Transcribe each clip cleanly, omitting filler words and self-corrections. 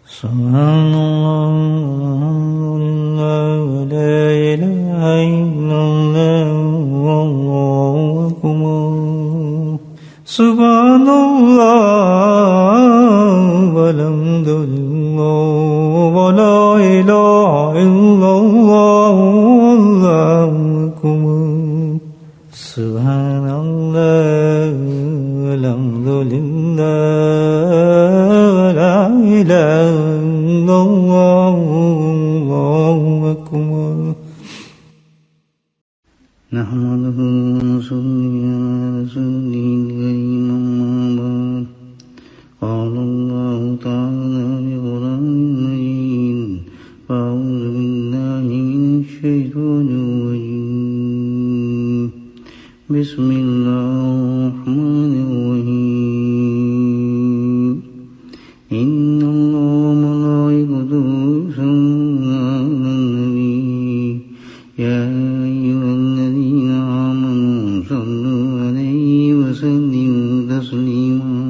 سبحان اللہ لا الہ الا اللہ واللہ اکبر سبحان اللہ والحمد للہ ولا الہ الا اللہ واللہ اکبر سبحان اللہ والحمد للہ ولا الہ الا اللہ واللہ اکبر نحمده ونصلي على رسوله الكريم أما بعد قال الله تعالى في القرآن المجيد أعوذ بالله من الشيطان الرجيم بسم الله الرحمن الرحيم إن الله وملائكته يصلون على النبي يا أيها الذين آمنوا صلوا عليه وسلموا تسليما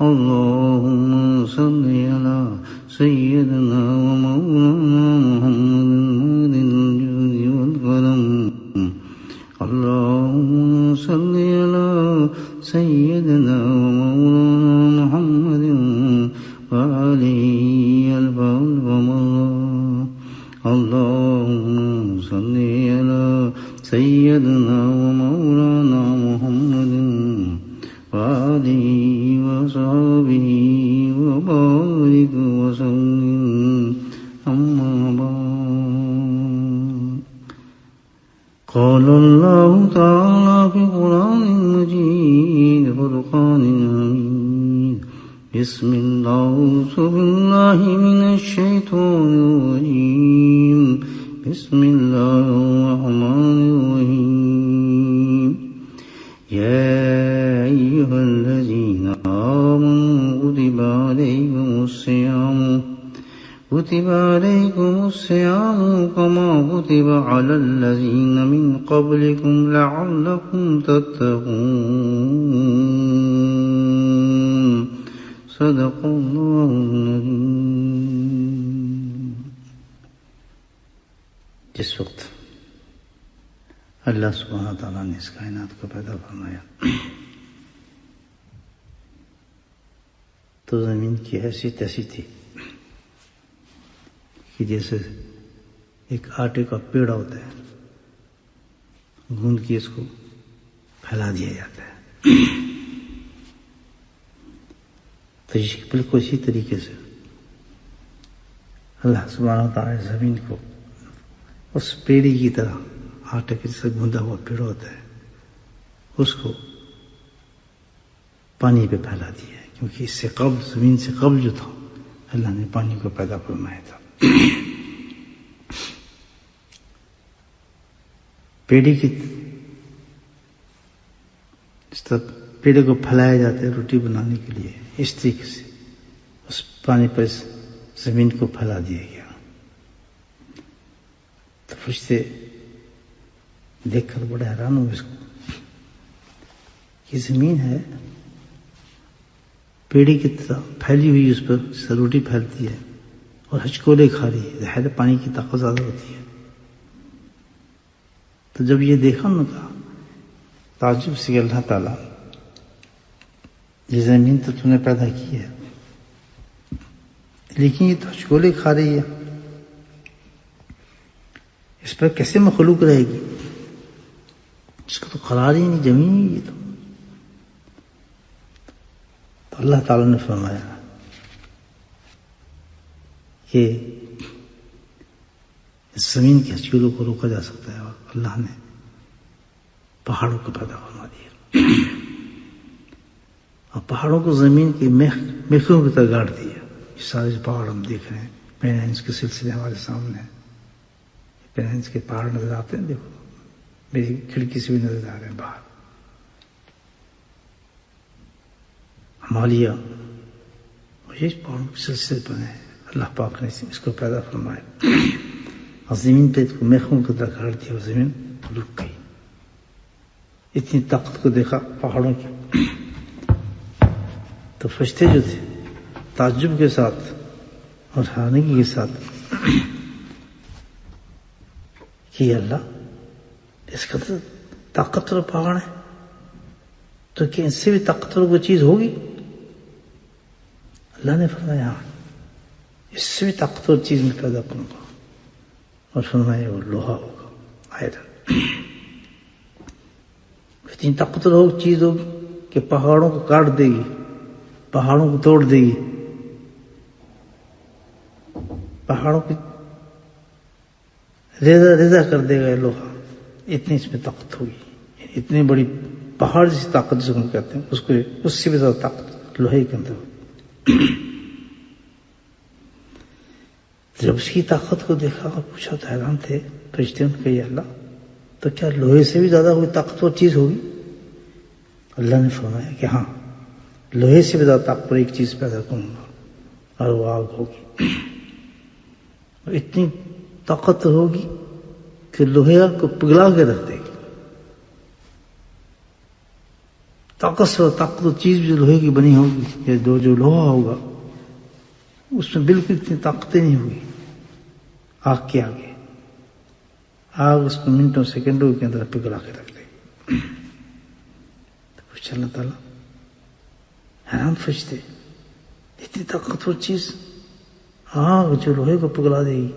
اللهم صل على سيدنا ومولانا محمد المهد الجود والكرم اللهم صل على سيدنا ومولانا محمد وآله الفضل ومرضى اللهم صل على سيدنا ومولانا محمد وآله وصحبه وبارك وسلم أما بعد قال الله تعالى في القرآن المجيد فرقان حميد بسم الله أعوذ بالله من الشيطان الرجيم بسم الله الرحمن الرحيم يا أيها الذين آمنوا كتب عليكم الصيام كما كتب على الذين من قبلكم لعلكم تتقون صدق اللہ العظیم۔ جس وقت اللہ سبحانہ تعالیٰ نے اس کائنات کو پیدا فرمایا تو زمین کی حیثیت ایسی تھی کہ جیسے ایک آٹے کا پیڑا ہوتا ہے، گوندھ کے اس کو پھیلا دیا جاتا ہے، تو بالکل اسی طریقے سے اللہ سبحانہ تعالیٰ زمین کو اس پیڑی کی طرح آٹے کے جیسے گوندا ہوا پیڑا ہوتا ہے اس کو پانی پہ پھیلا دیا ہے، کیونکہ اس سے قبل زمین سے قبل جو تھا اللہ نے پانی کو پیدا فرمایا تھا۔ پیڑی کی اس طرح پیڑے کو پھیلایا جاتا ہے روٹی بنانے کے لیے، اس طریقے سے اس پانی پر زمین کو پھیلا دیا گیا۔ تو فرشتے دیکھ کر بڑے حیران ہوئے اس کو، یہ زمین ہے پیڑی کی طرح پھیلی ہوئی، اس پر روٹی پھیلتی ہے اور ہچکولے کھا رہی ہے، ظاہر پانی کی طاقت زیادہ ہوتی ہے۔ تو جب یہ دیکھا انہوں نے کہا تعجب سے کہ اللہ تعالیٰ یہ زمین تو تم نے پیدا کی ہے لیکن یہ تو ہچکولے کھا رہی ہے، اس پر کیسے مخلوق رہے گی؟ اس کا تو قرار ہی نہیں، جمی نہیں یہ تو اللہ تعالیٰ نے فرمایا کہ اس زمین کے ہچکولوں کو روکا جا سکتا ہے، اور اللہ نے پہاڑوں کو پیدا فرما دیا اور پہاڑوں کو زمین کی میخوں کی طرح گاڑ دیا۔ یہ سارے پہاڑ ہم دیکھ رہے ہیں، پینس کے سلسلے ہمارے سامنے ہیں، پینس کے پہاڑ نظر آتے ہیں، دیکھو میری کھڑکی سے بھی نظر آ رہے ہیں باہر۔ ہمالیہ یہ پہاڑوں کے سلسلے پر ہیں، اللہ پاک نے اس کو پیدا فرمایا اور زمین پہ میخوں کو دکھاڑ دیا اور زمین رک گئی۔ اتنی طاقت کو دیکھا پہاڑوں کی، تو فرشتے جو تھے تعجب کے ساتھ اور حیرانگی کے ساتھ کہ اللہ اس کا تو طاقتور پہاڑ ہے، تو کیا اس سے بھی طاقتور کوئی چیز ہوگی؟ اللہ نے فرمایا ہاں، اس سے بھی طاقتور چیز میں پیدا کروں گا، اور فرمایا وہ لوہا ہوگا، آئرن۔ اتنی طاقتور چیز ہوگی کہ پہاڑوں کو کاٹ دے گی، پہاڑوں کو توڑ دے گی، پہاڑوں کی ریزہ ریزہ کر دے گا یہ لوہا، اتنی اس میں طاقت ہوگی، اتنی بڑی پہاڑ جیسی طاقت جس کو ہم کہتے ہیں اس سے بھی زیادہ طاقت لوہے کے اندر ہوگی۔ جب اس کی طاقت کو دیکھا اور پوچھا تو حیران تھے فرشتے، ان کے اللہ تو کیا لوہے سے بھی زیادہ کوئی طاقتور چیز ہوگی؟ اللہ نے فرمایا کہ ہاں، لوہے سے بھی زیادہ طاقتور ایک چیز پیدا کروں گا، اور وہ آگ ہوگی، اور اتنی طاقت ہوگی کہ لوہے کو پگھلا کے رکھ دے گی۔ طاقتور چیز جو لوہے کی بنی ہوگی، یا جو لوہا ہوگا اس میں بالکل اتنی طاقتیں نہیں ہوگی آگ کے آگے، آگ اس کو منٹوں سیکنڈوں کے اندر پگھلا کے رکھ دے گی۔ تو پوچھا اللہ تعالیٰ، حیران فرشتے، اتنی طاقتور چیز آگ جو لوہے کو پگھلا دے گی،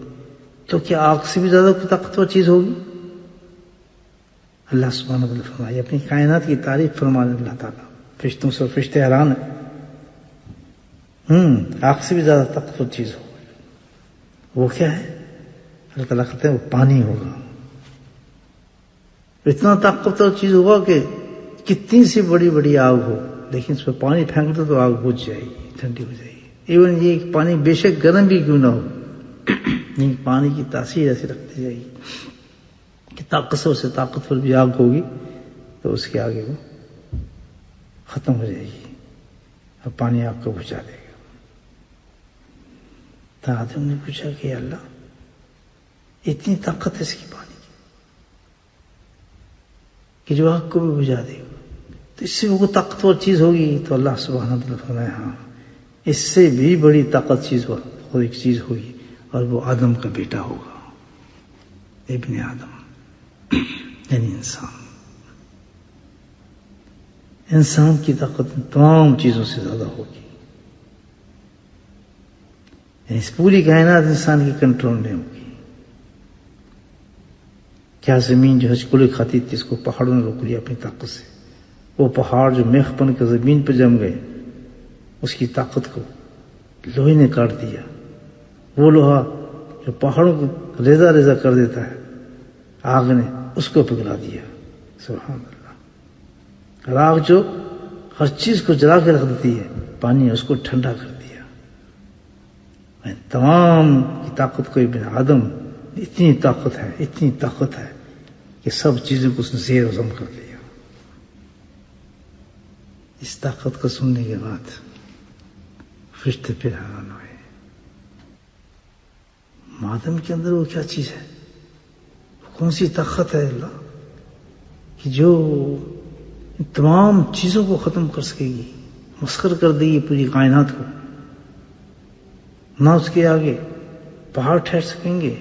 تو کیا آگ سے بھی زیادہ کوئی طاقتور چیز ہوگی؟ اللہ سبحانہ وتعالی فرمائے، اپنی کائنات کی تعریف فرمانے اللہ تعالیٰ، فرشتوں سے فرشتے حیران ہیں، آگ سے بھی زیادہ طاقتور چیز ہوگی۔ وہ کیا ہے؟ اللہ تعالیٰ کہتے ہیں وہ پانی ہوگا، اتنا طاقتور چیز ہوگا کہ کتنی سی بڑی بڑی آگ ہو، لیکن اس پہ پانی پھینک دو تو آگ بجھ جائے گی، ٹھنڈی ہو جائے گی۔ ایون یہ پانی بے شک گرم بھی کیوں نہ ہو، لیکن پانی کی تاثیر ایسی رکھتی جائے گی کہ طاقتور سے طاقتور بھی آگ ہوگی تو اس کے آگے وہ ختم ہو جائے گی، اور پانی آگ کو بجھا دے گا۔ تو آدم نے پوچھا کہ اللہ اتنی طاقت ہے اس کی پانی کی کہ جو آگ کو بھی بجھا دے گا، تو اس سے وہ طاقتور چیز ہوگی؟ تو اللہ سبحانہ وتعالی فرمایا ہاں، اس سے بھی بڑی طاقت ایک چیز ہوگی، اور وہ آدم کا بیٹا ہوگا، ابن آدم، یعنی انسان کی طاقت تمام چیزوں سے زیادہ ہوگی، یعنی اس پوری کائنات انسان کے کنٹرول میں ہوگی۔ کیا زمین جو ہچکولے کھاتی تھی اس کو پہاڑوں نے روک لیا اپنی طاقت سے، وہ پہاڑ جو میخ بن کے زمین پہ جم گئے اس کی طاقت کو لوہے نے کاٹ دیا، وہ لوہا جو پہاڑوں کو ریزہ ریزہ کر دیتا ہے آگ نے اس کو پگھلا دیا، سبحان اللہ۔ اور آگ جو ہر چیز کو جلا کے رکھ دیتی ہے، پانی اس کو ٹھنڈا کر دیا۔ تمام کی طاقت کو ابن آدم، اتنی طاقت ہے کہ سب چیزوں کو اس نے زیر و زم کر دیا۔ اس طاقت کو سننے کے بعد فرشتے پھر حیران ہوئے، آدم کے اندر وہ کیا چیز ہے، کون سی طاقت ہے اللہ کہ جو تمام چیزوں کو ختم کر سکے گی، مسخر کر دے گی پوری کائنات کو، نہ اس کے آگے پہاڑ ٹھہر سکیں گے،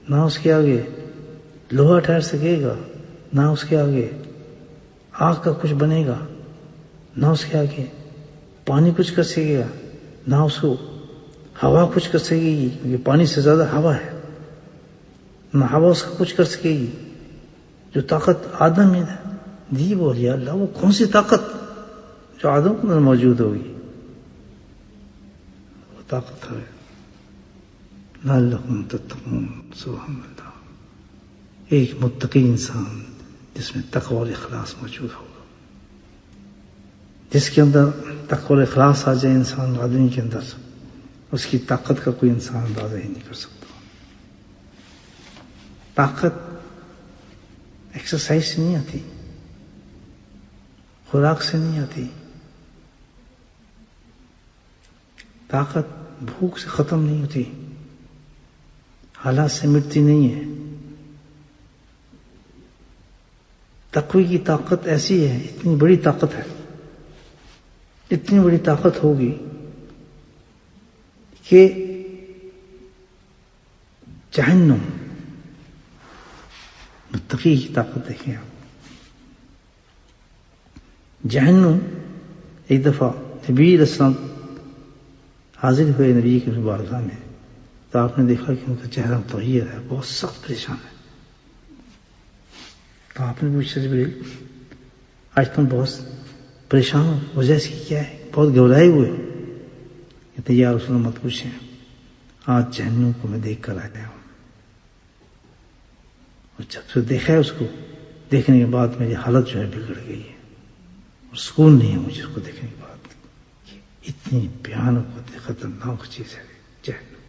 نہ اس کے آگے لوہا ٹھہر سکے گا، نہ اس کے آگے آگ کا کچھ بنے گا، نہ اس کے آگے پانی کچھ کر سکے گا، نہ اس کو ہوا کچھ کر سکے گی، کیونکہ پانی سے زیادہ ہوا ہے، نہ ہوا اس کا کچھ کر سکے گی۔ جو طاقت آدم میں دی بولی اللہ، وہ کون سی طاقت جو آدم کے اندر موجود ہوگی؟ وہ طاقت ہے لعلکم تتقون، سبحان اللہ، ایک متقی انسان جس میں تقوی اور اخلاص موجود ہوگا، جس کے اندر تقوی اور اخلاص آ جائے انسان آدمی کے اندر، اس کی طاقت کا کوئی انسان اندازہ ہی نہیں کر سکتا۔ طاقت ایکسرسائز سے نہیں آتی، خوراک سے نہیں آتی، طاقت بھوک سے ختم نہیں ہوتی، حالات سے مٹتی نہیں ہے۔ تقوی کی طاقت ایسی ہے، اتنی بڑی طاقت ہے، اتنی بڑی طاقت ہوگی کہ جہنم، متقی کی طاقت دیکھیں آپ. جہنم ایک دفعہ نبی علیہ السلام حاضر ہوئے نبی کے بارگاہ میں، تو آپ نے دیکھا کہ ان کا چہرہ متغیر ہے، بہت سخت پریشان ہے. تو آپ نے پوچھا جبریل آج تم بہت پریشان ہو، وجہ سے کیا ہے؟ بہت گھبرائے ہوئے. کہتے یا رسول اللہ مت پوچھیں، آج جہنم کو میں دیکھ کر آیا ہوں، اور جب سے دیکھا ہے اس کو، دیکھنے کے بعد میری حالت جو ہے بگڑ گئی ہے، اور سکون نہیں ہے مجھے اس کو دیکھنے کے بعد. اتنی بھیانک ہوتی خطرناک چیز ہے جہنم.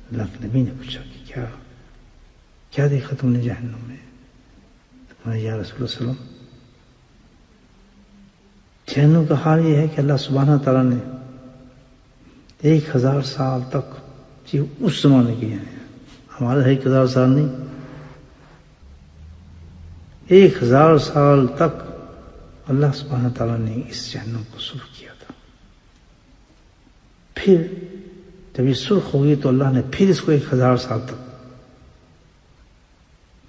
اللہ کے نبی نے پوچھا کہ کیا دیکھا تم نے جہنم میں؟ یا رسول اللہ صلی اللہ علیہ وسلم جہنم کا حال یہ ہے کہ اللہ سبحانہ تعالیٰ نے 1000 سال تک، اس زمانے کی ہے، ہمارا 1000 سال نہیں، 1000 سال تک اللہ سبحانہ تعالیٰ نے اس جہنم کو سرخ کیا تھا. پھر جب یہ سرخ ہوگی تو اللہ نے پھر اس کو 1000 سال تک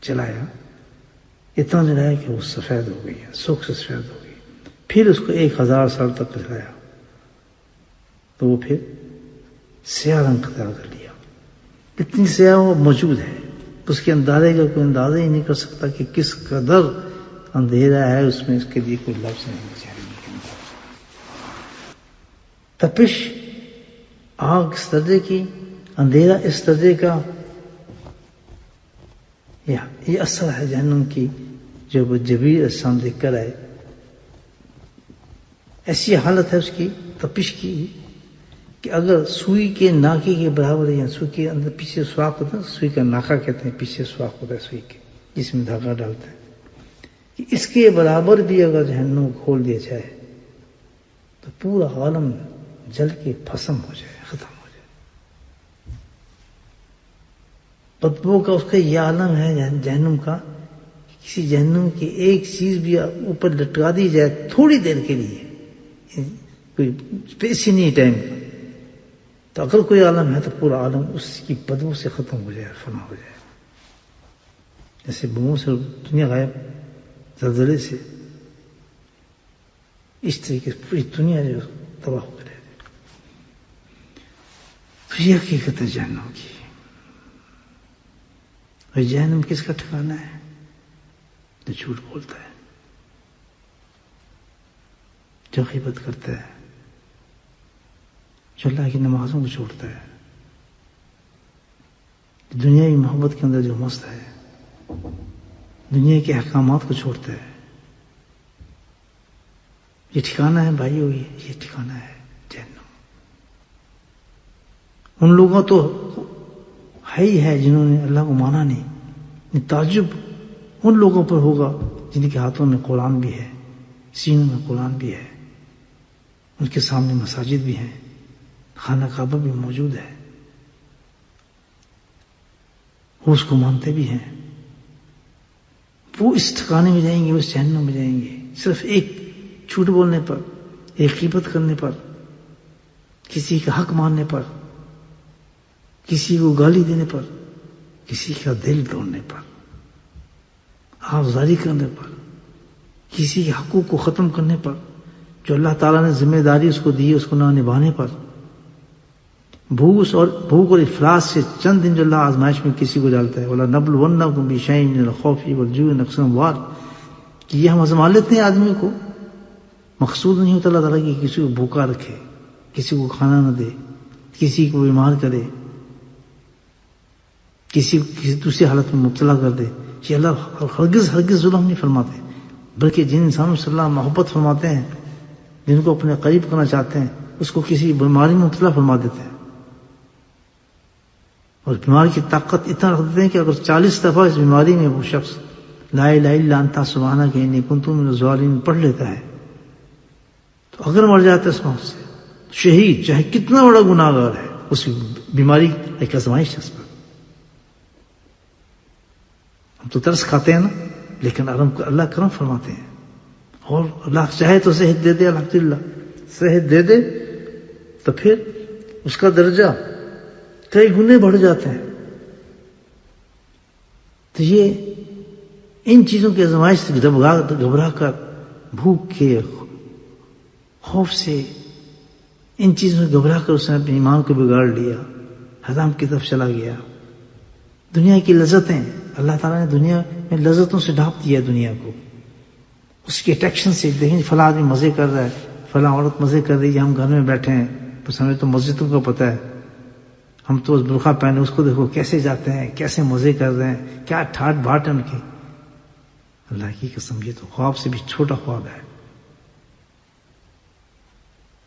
جلایا، اتنا جلایا کہ وہ سفید ہو گئی ہے، سرخ سے سفید ہو گئی. پھر اس کو 1000 سال تک جلایا تو وہ پھر سیاہ رنگ اختیار کر لیا. اتنی سیاہ وہ موجود ہے، اس کے اندازے کا کوئی اندازہ ہی نہیں کر سکتا کہ کس قدر اندھیرا ہے اس میں، اس کے لیے کوئی لفظ نہیں چاہیے. تپش آگ اس درجے کی، اندھیرا اس درجے کا، یہ اثر ہے جہنم کی جو وہ جبریل علیہ السلام دیکھ کر آئے. ایسی حالت ہے اس کی تپش کی کہ اگر سوئی کے ناکے کے برابر، یا سوئی کے اندر پیچھے سوراخ ہوتا ہے، سوئی کا ناکا کہتے ہیں، پیچھے سوراخ ہوتا ہے سوئی کے جس میں دھاگا ڈالتے ہیں، کہ اس کے برابر بھی اگر جہنم کھول دیا جائے تو پورا عالم جل کے بھسم ہو جائے، ختم ہو جائے. بدبو کا اس کا یہ عالم ہے جہنم کا، کسی جہنم کی ایک چیز بھی اوپر لٹکا دی جائے تھوڑی دیر کے لیے، کوئی پیسی نہیں ٹائم کا، تو اگر کوئی عالم ہے تو پورا عالم اس کی بدبو سے ختم ہو جائے، فنا ہو جائے. جیسے بموں سے دنیا غائب، زلزلے سے، اس طریقے سے پوری دنیا جو تباہ ہو گئی. تو یہ حقیقت ہے جہنم کی. اور جہنم کس کا ٹھکانہ ہے؟ جو جھوٹ بولتا ہے، جو غیبت کرتا ہے، جو اللہ کی نمازوں کو چھوڑتا ہے، دنیا کی محبت کے اندر جو مست ہے، دنیا کے احکامات کو چھوڑتا ہے. یہ ٹھکانہ ہے بھائیو، یہ ٹھکانہ ہے جہنم. ان لوگوں تو ہے ہی ہے جنہوں نے اللہ کو مانا نہیں. تعجب ان لوگوں پر ہوگا جن کے ہاتھوں میں قرآن بھی ہے، سینوں میں قرآن بھی ہے، ان کے سامنے مساجد بھی ہیں، خانہ کعبہ بھی موجود ہے، وہ اس کو مانتے بھی ہیں. وہ اس ٹھکانے میں جائیں گے، اس جہنم میں جائیں گے صرف ایک جھوٹ بولنے پر، ایک غیبت کرنے پر، کسی کا حق ماننے پر، کسی کو گالی دینے پر، کسی کا دل توڑنے پر، آبزاری کرنے پر، کسی کے حقوق کو ختم کرنے پر، جو اللہ تعالیٰ نے ذمہ داری اس کو دی اس کو نہ نبھانے پر، بھوک اور افلاس سے چند دن جو اللہ آزمائش میں کسی کو ڈالتا ہے، وَلَنَبْلُوَنَّكُمْ بِشَيْءٍ مِّنَ الْخَوْفِ وَالْجُوعِ وَنَقْصٍ مِّنَ الْأَمْوَالِ، کہ یہ ہم آزما لیتے ہیں آدمی کو. مقصود نہیں ہوتا اللہ تعالیٰ کی کسی کو بھوکا رکھے، کسی کو کھانا نہ دے، کسی کو بیمار کرے، کسی دوسری حالت میں مبتلا کر دے. یہ اللہ ہرگز ظلم نہیں فرماتے، بلکہ جن انسانوں سے اللہ محبت فرماتے ہیں، جن کو اپنے قریب کرنا چاہتے ہیں، اس کو کسی بیماری میں مبتلا فرما دیتے ہیں. اور بیماری کی طاقت اتنا رکھ دیتے ہیں کہ اگر 40 دفعہ اس بیماری میں وہ شخص لا الہ الا انت سبحانک انی کنت من الظالمین پڑھ لیتا ہے تو اگر مر جاتا ہے اس موت سے، شہید چاہے کتنا بڑا گناہگار ہے، اس بیماری ایک آزمائش ہے اس پر. ہم تو ترس کھاتے ہیں نا، لیکن اللہ کرم فرماتے ہیں، اور اللہ چاہے تو صحت دے دے، الحمدللہ صحت دے دے تو پھر اس کا درجہ کئی گنے بڑھ جاتے ہیں. تو یہ ان چیزوں کی آزمائش سے گھبرا کر، بھوک کے خوف سے، ان چیزوں سے گھبرا کر اس نے اپنے ایمان کو بگاڑ لیا، حرام کی طرف چلا گیا. دنیا کی لذتیں، اللہ تعالیٰ نے دنیا میں لذتوں سے ڈھانپ دیا دنیا کو، اس کی اٹریکشن سے. دیکھیں فلاں آدمی مزے کر رہا ہے، فلاں عورت مزے کر رہی ہے، ہم گھر میں بیٹھے ہیں، بس ہمیں تو مسجدوں کا پتہ ہے، ہم تو برقع پہنے، اس کو دیکھو کیسے جاتے ہیں، کیسے مزے کر رہے ہیں، کیا ٹھاٹ بھاٹ ہے ان کی. اللہ کی قسم یہ تو خواب سے بھی چھوٹا خواب ہے.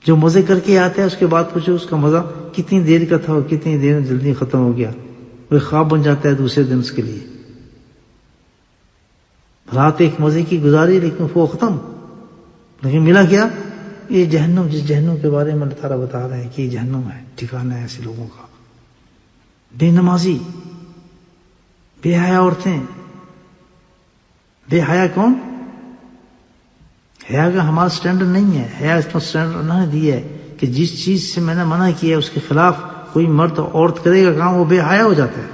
جو مزے کر کے آتے ہیں اس کے بعد پوچھو اس کا مزہ کتنی دیر کا تھا اور کتنی دیر میں جلدی ختم ہو گیا. وہ خواب بن جاتا ہے دوسرے دن اس کے لیے. رات ایک مزے کی گزاری لیکن وہ ختم، لیکن ملا کیا؟ یہ جہنم، جس جہنم کے بارے میں اللہ تعالیٰ بتا رہے ہیں کہ یہ جہنم ہے، ٹھکانہ ہے ایسے لوگوں کا. بے نمازی، بے حیا عورتیں. بے حیا کون؟ حیا کا ہمارا سٹینڈرڈ نہیں ہے. حیا اس کا سٹینڈرڈ اللہ نے دیا ہے کہ جس چیز سے میں نے منع کیا ہے اس کے خلاف کوئی مرد عورت کرے گا کام، وہ بے حیا ہو جاتا ہے.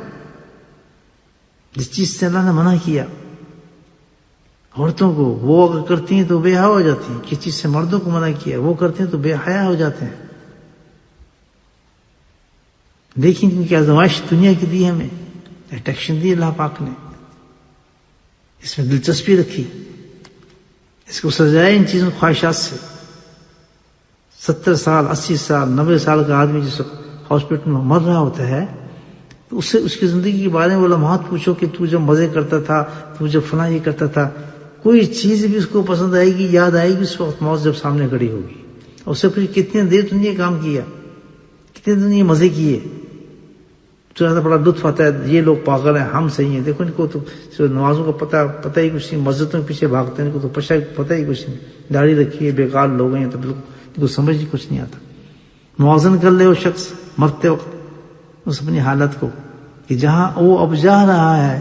جس چیز سے اللہ نے منع کیا عورتوں کو، وہ اگر کرتی ہیں تو بے حیا ہو جاتی ہیں. کس چیز سے مردوں کو منع کیا وہ کرتے ہیں تو بے حیا ہو جاتے ہیں. لیکن ان کی آزمائش دنیا کی دی ہمیں، اٹریکشن دی اللہ پاک نے، اس میں دلچسپی رکھی، اس کو سجایا ان چیزوں خواہشات سے. 70 سال 80 سال 90 سال کا آدمی جس وقت ہاسپٹل میں مر رہا ہوتا ہے تو اس سے اس کی زندگی کے بارے میں وہ لمحات پوچھو کہ تو جب مزے کرتا تھا، تو جب فلاں یہ کرتا تھا، کوئی چیز بھی اس کو پسند آئے گی، یاد آئے گی اس وقت موت جب سامنے کھڑی ہوگی. اور اس سے پھر کتنی دیر تم نے یہ کام کیا، کتنے دن یہ مزے کیے، تو بڑا لطف آتا ہے. یہ لوگ پاگل ہیں، ہم صحیح ہیں. دیکھو ان کو تو نمازوں کا پتہ ہی کچھ نہیں، مسجدوں کے پیچھے بھاگتے ہیں، ان کو تو پتہ ہی کچھ نہیں. داڑھی رکھی ہے، بیکار لوگ ہیں، تو بالکل ان کو سمجھ ہی کچھ نہیں آتا. موازن کر لے وہ شخص مرتے وقت اس اپنی حالت کو کہ جہاں وہ اب جا رہا ہے،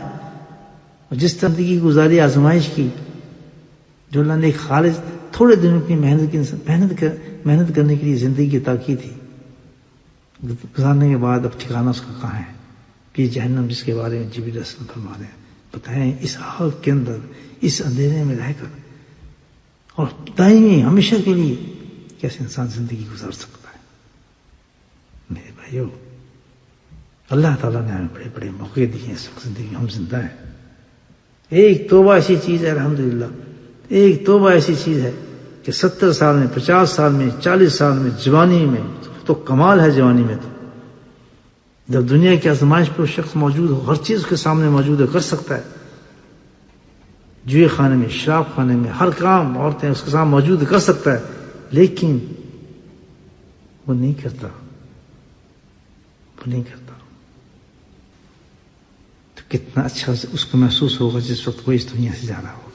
جس زندگی گزاری آزمائش کی، جو اللہ نے ایک خالص تھوڑے دنوں کی محنت کرنے کے لیے زندگی کی تاکید تھی، گزارنے کے بعد اب ٹھکانہ اس کا کہاں ہے؟ کہ جہنم جس کے بارے میں جبریل علیہ السلام فرما رہے ہیں. بتائیں اس آگ کے اندر، اس اندھیرے میں رہ کر اور دائمی ہمیشہ کے لیے کیسے انسان زندگی گزار سکتا ہے؟ میرے بھائیو، اللہ تعالیٰ نے ہمیں بڑے بڑے موقع دیے ہیں، اس وقت زندگی ہم زندہ ہیں. ایک توبہ ایسی چیز ہے، الحمدللہ ایک توبہ ایسی چیز ہے کہ 70 سال میں، 50 سال میں، 40 سال میں، جوانی میں تو کمال ہے. جوانی میں تو جب دنیا کی آزمائش پر شخص موجود ہو، ہر چیز اس کے سامنے موجود ہے، کر سکتا ہے. جوئے خانے میں، شراب خانے میں، ہر کام عورتیں اس کے سامنے موجود کر سکتا ہے، لیکن وہ نہیں کرتا. تو کتنا اچھا اس کو محسوس ہوگا جس وقت وہ اس دنیا سے جا رہا ہوگا.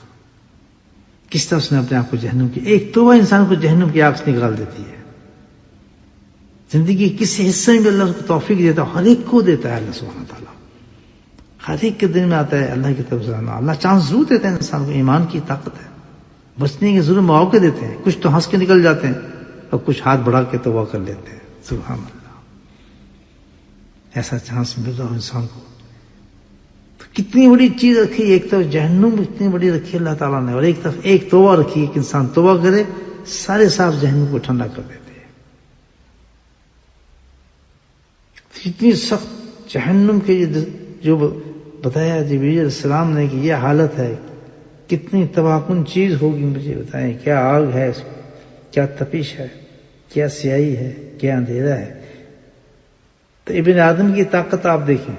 کس طرح اس نے اپنے آپ کو جہنم کی، ایک توبہ انسان کو جہنم کی آگ سے نکال دیتی ہے. زندگی کسی حصے میں بھی اللہ اس کو توفیق دیتا ہے، ہر ایک کو دیتا ہے اللہ سبحانہ تعالیٰ. ہر ایک کے دل میں آتا ہے اللہ کی طرف سے. اللہ چانس ضرور دیتا ہے انسان کو، ایمان کی طاقت ہے، بچنے کے ضرور مواقع دیتے ہیں. کچھ تو ہنس کے نکل جاتے ہیں اور کچھ ہاتھ بڑھا کے توبہ کر لیتے ہیں. سبحان اللہ، ایسا چانس مل رہا ہو انسان کو. تو کتنی بڑی چیز رکھی، ایک طرف جہنم اتنی بڑی رکھی اللہ تعالیٰ نے، اور ایک طرف ایک توبہ رکھی کہ انسان توبہ کرے، سارے صاف جہنم کو ٹھنڈا کر دیتے ہیں. اتنی سخت جہنم کے جو بتایا جبریل علیہ السلام نے کہ یہ حالت ہے، کتنی تباہ کن چیز ہوگی. مجھے بتائیں کیا آگ ہے اس میں، کیا تپش ہے، کیا سیاہی ہے، کیا اندھیرا ہے. تو ابن آدم کی طاقت آپ دیکھیں،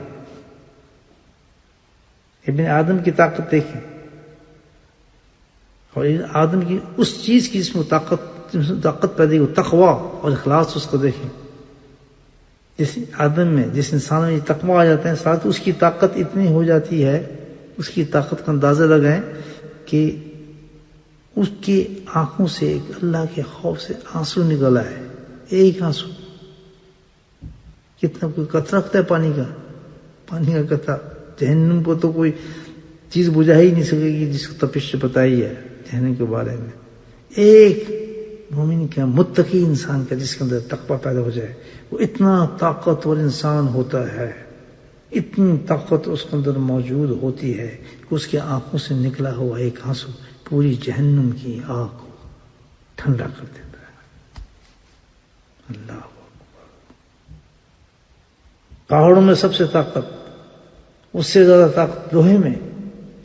ابن آدم کی طاقت دیکھیں، اور آدم کی اس چیز کی جس میں طاقت پیدا کی، تقوی اور اخلاص، اس کو دیکھیں. جس آدم میں، جس انسان میں تقوی آ جاتا ہے، ساتھ اس کی طاقت اتنی ہو جاتی ہے، اس کی طاقت کا اندازہ لگائیں کہ اس کی آنکھوں سے ایک اللہ کے خوف سے آنسو نکلا ہے، ایک آنسو. کتنا کوئی قطرہ رکھتا ہے پانی کا قطرہ. جہنم کو تو کوئی چیز بجھا ہی نہیں سکے گی جس کو تپش سے بتائی ہے جہنم کے بارے میں. ایک مومن کیا متقی انسان کا جس کے اندر تقوی پیدا ہو جائے وہ اتنا طاقتور انسان ہوتا ہے، اتنی طاقت اس کے اندر موجود ہوتی ہے کہ اس کی آنکھوں سے نکلا ہوا ایک آنسو پوری جہنم کی آگ کو ٹھنڈا کر دیتا ہے۔ اللہ اکبر۔ پہاڑوں میں سب سے طاقت، اس سے زیادہ طاقت لوہے میں،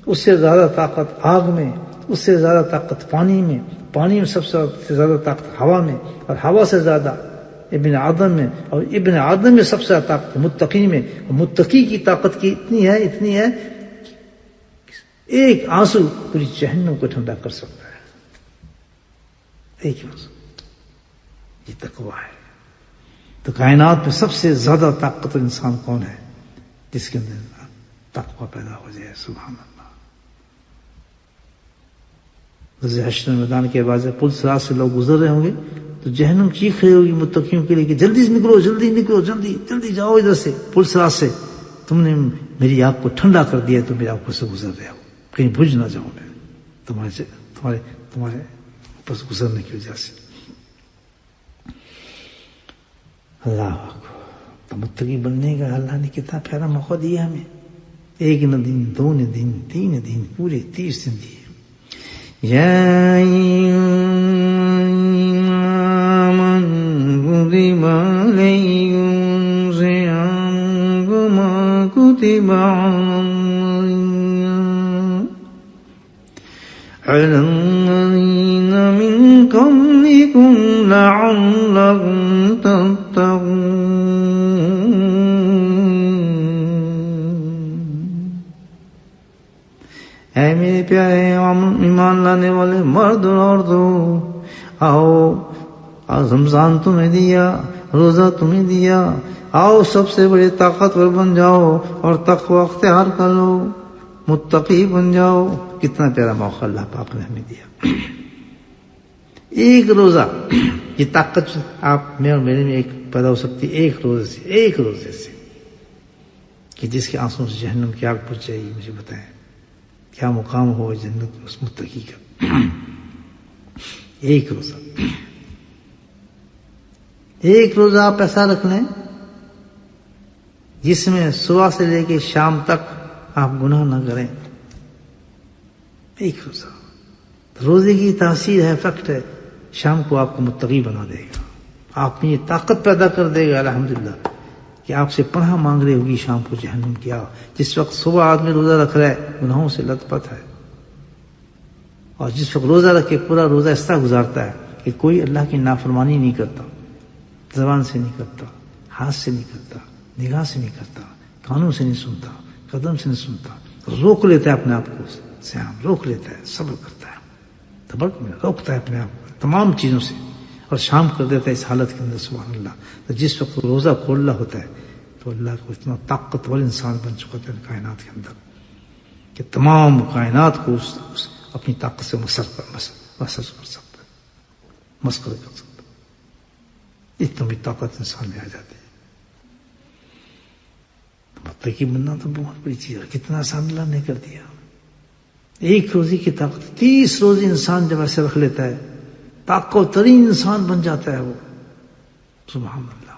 اس سے زیادہ طاقت آگ میں، اس سے زیادہ طاقت پانی میں، پانی میں سب سے زیادہ طاقت ہوا میں، اور ہوا سے زیادہ ابن آدم میں، اور ابن آدم میں سب سے زیادہ طاقت متقی میں۔ اور متقی کی طاقت کی اتنی ہے ایک آنسو پوری جہنم کو ٹھنڈا کر سکتا ہے، ایک آنسو۔ یہ تقوی ہے۔ تو کائنات میں سب سے زیادہ طاقتور انسان کون ہے؟ جس کے اندر تقوی پیدا ہو جائے۔ سبحان اللہ۔ حشر میدان کے بعد پل صراط سے لوگ گزر رہے ہوں گے تو جہنم چیخ رہی ہوگی متقیوں کے لیے کہ جلدی نکلو، جلدی نکلو، جلدی جلدی جاؤ ادھر سے، پل صراط سے، تم نے میری آگ کو ٹھنڈا کر دیا، تو میری آگ سے گزر رہے ہو، کہیں بجھ نہ جاؤں میں تمہارے اوپر سے گزرنے کی وجہ سے۔ اللہ اکبر۔ تو متقی بننے کا اللہ نے کتنا پیارا موقع دیا ہمیں، ایک نہ دن، دو نہ دن، تین دن، پورے 30 دن دیے۔ یا من کتب علیکم صیام کما کتب علی الذین من قبلکم لعلکم تتقون۔ اے میرے پیارے ایمان لانے والے مرد اور عورتوں، آؤ رمضان تمہیں دیا، روزہ تمہیں دیا، آؤ سب سے بڑے طاقتور بن جاؤ اور تقوی اختیار کر لو، متقی بن جاؤ۔ کتنا پیارا موقع اللہ پاک نے ہمیں دیا۔ ایک روزہ، یہ طاقت آپ میں اور میرے میں ایک پیدا ہو سکتی ہے ایک روزے سے کہ جس کے آنسوں سے جہنم کی آگ بجھ جائے گی۔ مجھے بتائیں کیا مقام ہو جنت میں اس متقی کا۔ ایک روزہ آپ ایسا رکھ لیں جس میں صبح سے لے کے شام تک آپ گناہ نہ کریں، ایک روزہ۔ روزے کی تاثیر ہے، فیکٹ ہے، شام کو آپ کو متقی بنا دے گا، آپ میں یہ طاقت پیدا کر دے گا الحمدللہ کہ آپ سے پناہ مانگ رہی ہوگی شام کو جہنم کی آگ۔ جس وقت صبح آدمی روزہ رکھ رہا ہے گناہوں سے لت پت ہے، اور جس وقت روزہ رکھ کے پورا روزہ اس طرح گزارتا ہے کہ کوئی اللہ کی نافرمانی نہیں کرتا، زبان سے نہیں کرتا، ہاتھ سے نہیں کرتا، نگاہ سے نہیں کرتا، کانوں سے نہیں سنتا، قدم سے نہیں سنتا، روک لیتا ہے اپنے آپ کو، سیام روک لیتا ہے، صبر کرتا ہے، تبرک میں روکتا ہے اپنے آپ کو تمام چیزوں سے، اور شام کر دیتا ہے اس حالت کے اندر۔ سبحان اللہ۔ تو جس وقت روزہ کھول رہا ہوتا ہے تو اللہ کو اتنا طاقتور انسان بن چکا تھا کائنات کے اندر کہ تمام کائنات کو اپنی طاقت سے مسخر کر سکتا ہے، مسخر کر سکتا ہے، اتنا بھی طاقت انسان میں آ جاتی ہے۔ متقی بننا تو بہت بڑی چیز ہے، کتنا آسان اللہ نے کر دیا۔ ایک روزی کی طاقت، 30 روزی انسان جب ایسے رکھ لیتا ہے طاقت ترین انسان بن جاتا ہے وہ۔ سبحان اللہ۔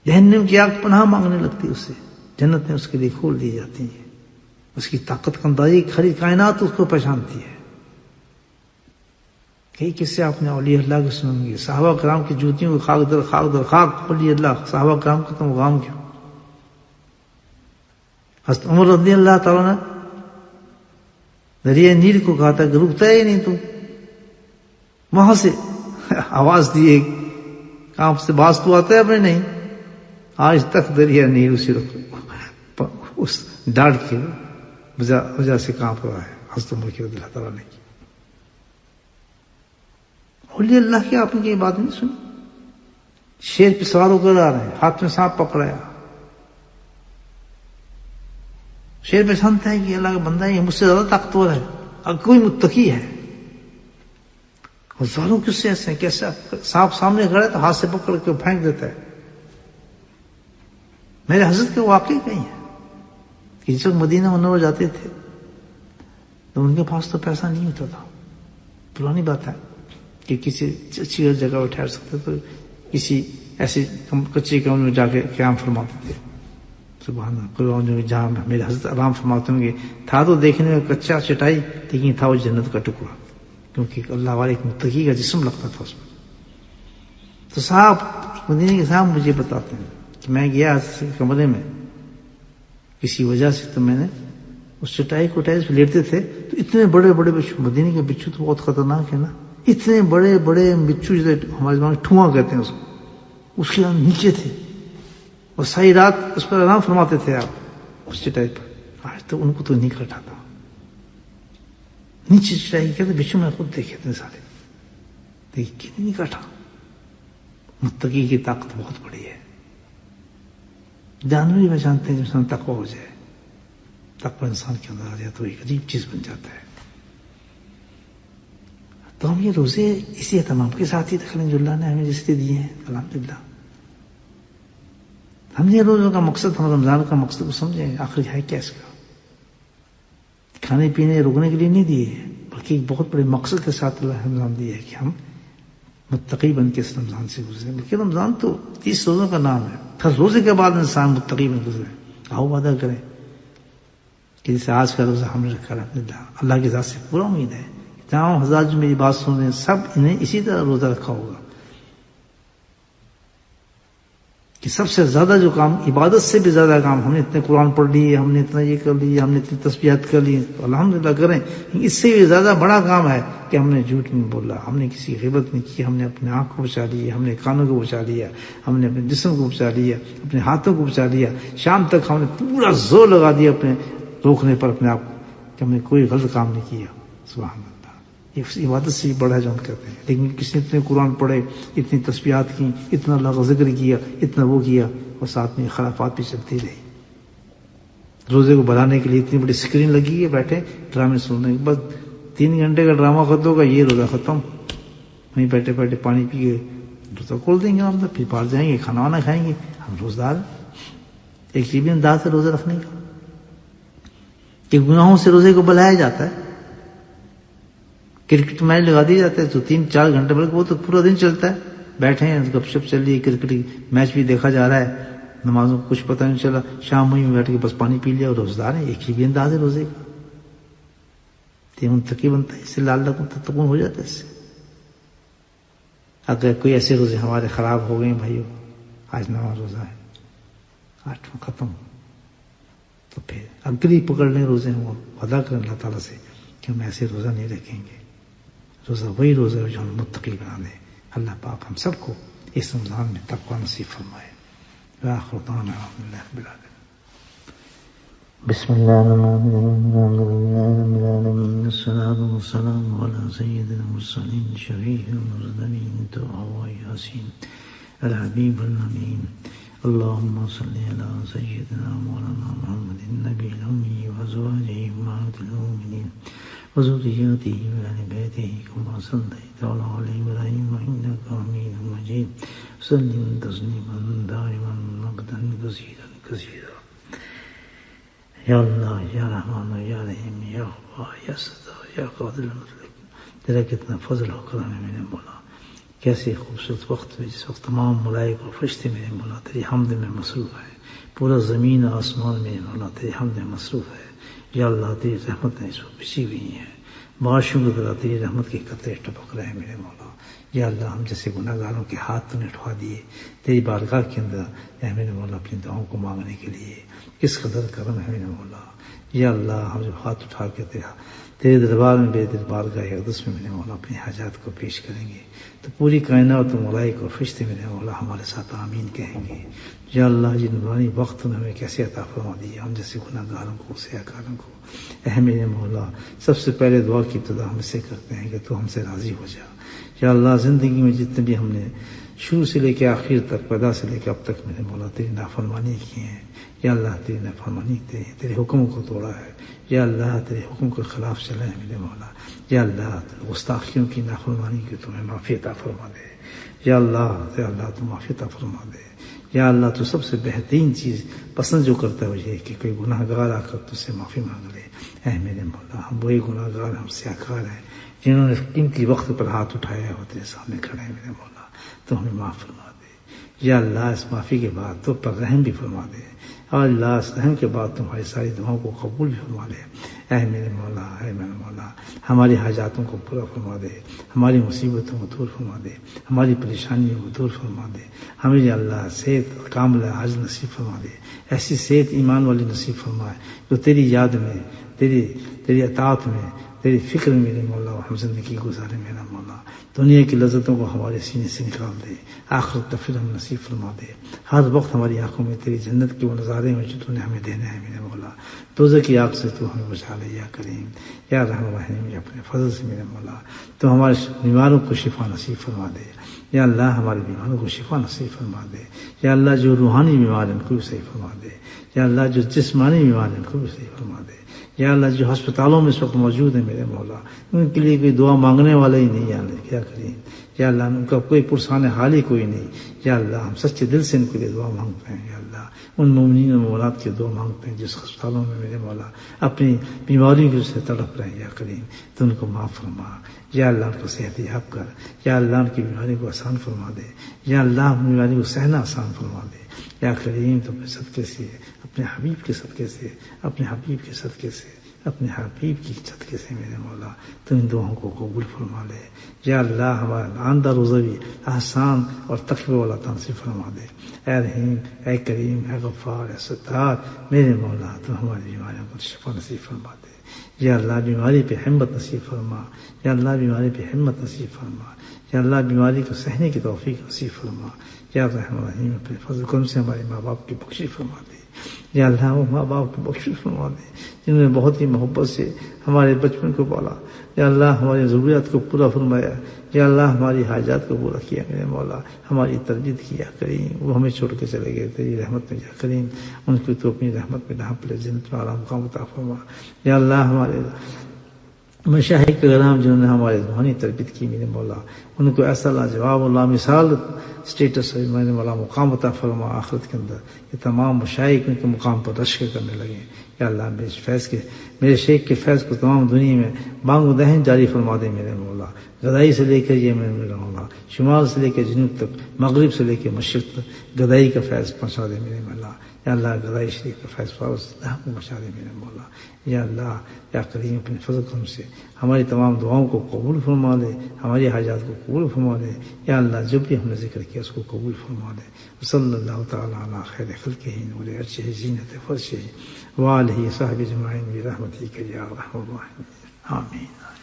جہنم کی آگ پناہ مانگنے لگتی ہے اس سے، جنت میں اس کے لیے کھول دی جاتی ہیں، اس کی طاقت کا اندازی کھری کائنات اس کو پہچانتی ہے۔ کئی قصے آپ نے اولیاء اللہ کے سنیں گے، صحابہ کرام کی جوتیوں کو خاک در خاک، اولیاء اللہ صحابہ کرام کو تم غام کیوں؟ حضرت عمر رضی اللہ تعالیٰ نے دریا نیل کو کہا تھا کہ رکتا ہی نہیں، تو وہاں سے آواز دی ایک آپ سے باز تو آتا ہے اپنے؟ نہیں، آج تک دریا نیل اسی اس ڈانٹ کے وجہ سے کانپ رہا ہے۔ حضرت عمر کی رضی اللہ تعالیٰ نے کی۔ اولیاء اللہ کی آپ نے یہ بات نہیں سنی؟ شیر پہ سوار ہو کر آ رہے ہیں، ہاتھ میں سانپ پکڑایا، شیر پہ سنتا ہے کہ اللہ کا بندہ یہ مجھ سے زیادہ طاقتور ہے، اگر کوئی متقی ہے، اور ظالم کس سے ایسے ہیں؟ کیسا سانپ سامنے کھڑا ہے تو ہاتھ سے پکڑ کے پھینک دیتا ہے۔ میرے حضرت کے واقعی کہیں ہے کہ جس وقت مدینہ منورہ جاتے تھے تو ان کے پاس تو پیسہ نہیں ہوتا تھا، پرانی بات ہے کہ کسی اچھی جگہ پر ٹھہر سکتے تو کسی ایسی کچی کمرے میں جا کے قیام فرماتے تھے. سبحان اللہ. جہاں میرے حضرت آرام فرماتے ہوں گے تھا تو دیکھنے میں کچا چٹائی لیکن تھا وہ جنت کا ٹکڑا, کیونکہ اللہ والے ایک متقی کا جسم لگتا تھا اس میں. تو صاحب مدینے کے صاحب مجھے بتاتے ہیں کہ میں گیا کمرے میں کسی وجہ سے, تو میں نے اس چٹائی کو ٹائلس پہ لیٹتے تھے تو اتنے بڑے بڑے بچھو, مدینے کے بچھو تو بہت خطرناک ہے نا, اتنے بڑے بڑے بچھو جیسے ہمارے زبان میں ٹھواں کہتے ہیں اس کے نیچے تھے اور ساری رات اس پر آرام فرماتے تھے آپ اس چٹائی پر. آج تو ان کو تو نہیں کٹا تھا نیچے چٹائی کہتے بچھو میں خود دیکھے اتنے سارے دیکھ نہیں کٹا. متقی کی طاقت بہت بڑی ہے. جانور ہی پہچانتے ہیں جب انسان تقویٰ ہو جائے, تقویٰ انسان کے اندر آ جائے تو ایک عجیب چیز بن جاتا ہے. تو ہم یہ روزے اسی اہتمام کے ساتھ ہی رکھ لیں جو اللہ نے ہمیں رشتے دیے ہیں. الحمدللہ ہم یہ روزوں کا مقصد, ہم رمضان کا مقصد کو سمجھیں آخر ہے کیا اس کا. کھانے پینے روکنے کے لیے نہیں دیے بلکہ ایک بہت بڑے مقصد کے ساتھ اللہ رمضان دیے ہے کہ ہم متقی بن کے اس رمضان سے گزرے. بلکہ رمضان تو 30 روزوں کا نام ہے. ہر روزے کے بعد انسان متقی بن گزرے. آؤ وعدہ کریں کہ جیسے آج کا روزہ ہم نے رکھا الحمدللہ اللہ کی ذات سے پورا امید ہے تمام حضرات جو میری بات سن رہے ہیں سب انہیں اسی طرح روزہ رکھا ہوگا کہ سب سے زیادہ جو کام, عبادت سے بھی زیادہ کام, ہم نے اتنے قرآن پڑھ لیے, ہم نے اتنا یہ کر لیا, ہم نے اتنی تسبیحات کر لی, تو الحمدللہ کریں. اس سے بھی زیادہ بڑا کام ہے کہ ہم نے جھوٹ نہیں بولا, ہم نے کسی غیبت نہیں کی, ہم نے اپنے آنکھ کو بچا لیا, ہم نے کانوں کو بچا لیا, ہم نے اپنے جسم کو بچا لیا, اپنے ہاتھوں کو بچا لیا. شام تک ہم نے پورا زور لگا دیا اپنے روکنے پر اپنے آپ کو کہ ہم نے کوئی غلط کام نہیں کیا. سبحان اللہ. یہ عبادت سے بڑا ہے جو ہم کہتے ہیں. لیکن کسی نے اتنے قرآن پڑھے, اتنی تسبیحات کی, اتنا اللہ کا ذکر کیا, اتنا وہ کیا, اور ساتھ میں خرافات بھی چلتی رہی. روزے کو بڑھانے کے لیے اتنی بڑی اسکرین لگی ہے, بیٹھے ڈرامے سننے, بس 3 گھنٹے کا ڈرامہ ختم ہوگا, یہ روزہ ختم. وہیں بیٹھے بیٹھے پانی پی کے روزہ کھول دیں گے ہم, تو پھر باہر جائیں گے کھانا وانا کھائیں گے. ہم روزدار ایک یہ بھی انداز ہے روزہ رکھنے کا کہ گناہوں سے روزے کو بلایا جاتا ہے. کرکٹ میچ لگا دی جاتا ہے تو 3-4 گھنٹے بلکہ وہ تو پورا دن چلتا ہے. بیٹھے ہیں گپ شپ چل رہی ہے, کرکٹ میچ بھی دیکھا جا رہا ہے, نمازوں کو کچھ پتہ نہیں چلا, شام ہوئی میں بیٹھ کے بس پانی پی لیا اور روزدار ہے. ایک ہی بھی انداز ہے روزے کا. تو منتقی بنتا ہے, اس سے لال تتقون ہو جاتا ہے. اس سے اگر کوئی ایسے روزے ہمارے خراب ہو گئے بھائیو, آج 9واں روزہ ہے, 8واں ختم, تو پھر اگلی پکڑ لیں روزے, ہم وعدہ کریں اللہ تعالیٰ سے کہ ہم ایسے روزہ نہیں رکھیں گے. روزہ وہی روزہ ہے جو ہم متقی بنا دیں. اللہ پاک ہم سب کو اس رمضان میں تقویٰ نصیب فرمائے. وآخر دعوانا الحمدللہ رب العالمین. بسم اللہ الرحمن الرحیم. الصلاة والسلام علی سید المرسلین شفیع المذنبین توبہ یاسین الحبیب الامین. اللهم صل على سيدنا مولانا محمد النبي الأمي وأزواجه أمهات المؤمنين وذرياته وآل بيته كما صليت على آل إبراهيم إنك حميد مجيد. وسلم تسليما دائما أبدا كثيرا كثيرا. یا اللہ, یا رحمان, یا رحیم, یا اللہ, یا ستار, یا قادر المطلق. تیرا کتنا فضل و کرم ہے میرے مولا. کیسے خوبصورت وقت ہے جس وقت تمام ملائک اور فرشتے میرے مولا تیری حمد میں مصروف ہے. پورا زمین اور آسمان میرے مولا تیری حمد میں مصروف ہے. یا اللہ, تیری رحمت نے اس کو بچھی ہوئی ہیں. بہت شکر اللہ, تیری رحمت کے قطرے ٹپک رہے ہیں میرے مولا. یا اللہ, ہم جیسے گناہ گاروں کے ہاتھ تو نے اٹھوا دیے تیری بارگاہ کے اندر اے میرے مولا اپنی دعاؤں کو مانگنے کے لیے. کس قدر کرم ہے میرے مولا. یا اللہ, ہم جب ہاتھ اٹھا کے تیرے دربار میں بے دربارگاہ اقدس میں میرے مولا اپنی حاجات کو پیش کریں گے تو پوری کائنات و ملائک اور فرشتے میرے مولا ہمارے ساتھ آمین کہیں گے. یا اللہ, جن نورانی وقت نے ہمیں کیسے عطا فرما دیا, ہم جیسے گناہ گاروں کو, سیاکاروں کو, اے میرے مولا سب سے پہلے دعا کی ابتدا ہم سے کرتے ہیں کہ تو ہم سے راضی ہو جا. یا اللہ, زندگی میں جتنے بھی ہم نے شروع سے لے کے آخر تک, پیدا سے لے کے اب تک میرے مولا تیری نافرمانی کی ہیں. یا اللہ, تیری نافرمانی تیرے حکم کو توڑا ہے. یا اللہ, تیرے حکم کے خلاف چلا ہے میرے مولا. یا اللہ, گستاخیوں کی نافرمانی کی تمہیں معافی عطا فرما دے. یا اللہ, تو معافی عطا فرما دے. یا اللہ تو سب سے بہترین چیز پسند جو کرتا ہے وہ یہ کہ کوئی گناہ گار آ کر تجھ سے معافی مانگ لے. اے میرے مولا ہم وہی گناہ گار ہم سیاکار ہیں جنہوں نے قیمتی وقت پر ہاتھ اٹھایا ہے تیرے سامنے کھڑے ہیں. میرے مولا تو ہمیں معاف فرما دے. یا اللہ اس معافی کے بعد تو پر رحم بھی فرما دے اور اللہ اس رحم کے بعد تمہاری ساری دعاؤں کو قبول بھی فرما لے. اے میرے مولا اے میرے مولا ہماری حاجاتوں کو پورا فرما دے, ہماری مصیبتوں کو دور فرما دے, ہماری پریشانیوں کو دور فرما دے. ہمیں یا اللہ صحت کاملہ عاجل نصیب فرما دے, ایسی صحت ایمان والی نصیب فرمائے جو تیری یاد میں تیری اطاعت میں تیری فکر میں میرے مولا ہم زندگی گزارے. میرا مولا دنیا کی لذتوں کو ہمارے سینے سے نکال دے, آخرت کا پھر ہم نصیب فرما دے. ہر وقت ہماری آنکھوں میں تیری جنت کے وہ نظارے ہیں جو تو نے ہمیں دینے ہیں. میرے مولا دوزخ کی آگ سے تو ہمیں بچا لے یا کریم یا رحم الرحیم. یا اپنے فضل سے میرے مولا تو ہمارے بیماروں کو شفا نصیب فرما دے. یا اللہ ہمارے بیماروں کو شفا نصیب فرما دے. یا اللہ جو روحانی بیمار ہیں ان کو بھی صحیح فرما دے. یا اللہ جو جسمانی بیمار ہیں ان کو بھی صحیح فرما دے. یا اللہ جو ہسپتالوں میں اس وقت موجود ہیں میرے مولا ان کے لیے کوئی دعا مانگنے والا ہی نہیں. یا اللہ کیا کریں. یا اللہ ان کا کوئی پرسان حال ہی کوئی نہیں. یا اللہ ہم سچے دل سے ان کے لیے دعا مانگتے ہیں. یا اللہ ان مومنین و مومنات کی دعا مانگتے ہیں جس ہسپتالوں میں میرے مولا اپنی بیماریوں کی سے تڑپ رہے ہیں. یا کریم تو ان کو معاف فرما. یا اللہ ان کو صحت یاب کر. یا اللہ ان کی بیماری کو آسان فرما دے. یا اللہ ان بیماری کو سہنا آسان فرما دے. یا کریم تو اپنے صدقے سے اپنے حبیب کے صدقے سے اپنے حبیب کے صدقے سے اپنے حبیب کی صدقے سے میرے مولا تو ان دعاؤں کو قبول فرما لے. یا اللہ ہمارا آندہ روزہ بھی آسان اور تقوی والا تنصیب فرما دے. اے رحیم اے کریم اے غفار اے ستار میرے مولا تو ہماری بیماریوں کو شفا نصیب فرما دے. یا اللہ بیماری پہ ہمت نصیب فرما. یا اللہ بیماری پہ ہمت نصیب فرما. یا اللہ بیماری کو سہنے کی توفیق نصیب فرما. یا رحم الرحیم اپنے فضل کرم سے ہمارے ماں باپ کی بخشش فرما دے. یا اللہ وہ ماں باپ کی بخشش فرما دے جنہوں نے بہت ہی محبت سے ہمارے بچپن کو پالا. یا اللہ ہماری ضروریات کو پورا فرمایا. یا اللہ ہماری حاجات کو پورا کیا میرے مولا ہماری تربیت کیا کریم. وہ ہمیں چھوڑ کے چلے گئے تیری رحمت میں جا کریم ان کو تو اپنی رحمت میں ڈھانپ لے, جنت میں اعلیٰ مقام عطا فرما. یا اللہ ہمارے مشاہد کرام جنہوں نے ہماری روحانی تربیت کی میرے مولا ان کو ایسا لاجواب اللہ مثال اسٹیٹس میں نے مولا مقام عطا فرما آخرت کے اندر. یہ تمام مشائق ان کے مقام پر رشک کرنے لگے. یا اللہ میرے شیخ کے فیض کو تمام دنیا میں بانگ و دہن جاری فرما دے میرے مولا. گدائی سے لے کر یہ میرے مولا شمال سے لے کے جنوب تک مغرب سے لے کے مشرق تک گدائی کا فیض پہنچا دے میرے مولا. یا اللہ گدائی شریف کا فیض فاروس پہنچا دے میرے مولا. یا اللہ یا کریم اپنے فضل کرم سے ہماری تمام دعاؤں کو قبول فرما لے, ہماری حاجات کو قبول فرما لے. یا اللہ جب بھی ہم نے ذکر کیا اس کو قبول فرما لے. صلی اللہ تعالی علی خیر خلقہ نور عرشہ زینت فرشہ وآلہ صحبہ اجمعین برحمتک یا ارحم الراحمین. آمین.